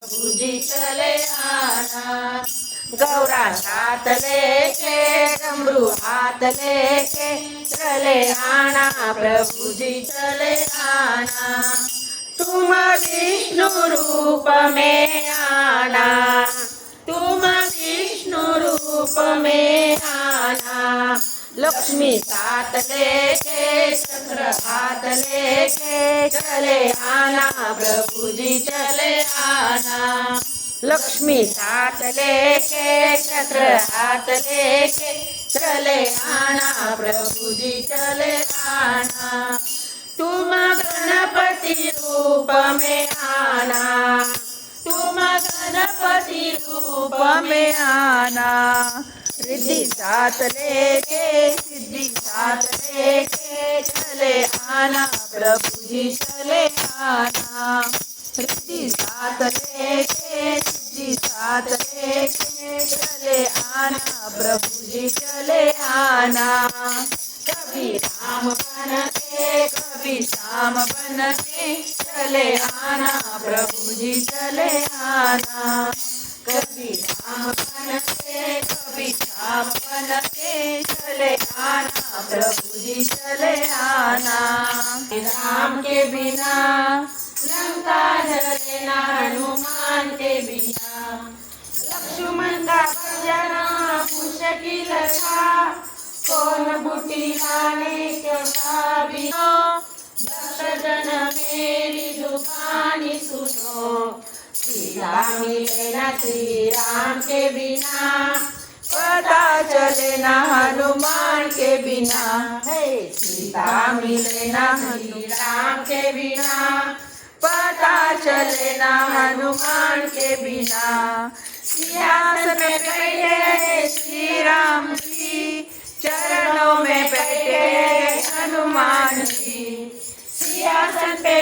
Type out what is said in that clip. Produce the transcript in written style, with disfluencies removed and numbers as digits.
प्रभुजी चले आना। गौरा हाथ लेके डमरू हाथ लेके चले आना, प्रभुजी चले आना। तुम विष्णु रूप में आना, तुम विष्णु रूप में आना। लक्ष्मी साथ लेके चक्र हाथ लेके चले आना, प्रभुजी चले आना। लक्ष्मी साथ लेके चक्र हाथ लेके चले आना, प्रभुजी चले आना। तुम गणपति रूप में आना, तुम गणपति रूप में आना। रिद्धि साथ लेके सिद्धि साथ लेके चले आना, प्रभुजी चले आना। रिद्धि साथ लेके सिद्धि साथ लेके चले आना, प्रभुजी चले आना। कभी राम बन के कभी श्याम बन के चले आना, प्रभुजी चले आना। कभी राम बन के कभी श्याम बन के चले आना, प्रभुजी चले आना। राम के बिना लंका जले ना, हनुमान के बिना लक्ष्मण का भजना मुश्किल था। कौन बूटी लाने क्या बिनो, दस जन मेरी जुबानी सुनो। सीता मिले ना श्री राम के बिना, पता चले ना हनुमान के बिना। हे सीता मिले ना श्री राम के बिना, पता चले ना हनुमान के बिना। सिंहासन में बैठे श्री राम जी, चरणों में बैठे हनुमान जी। सिंहासन पे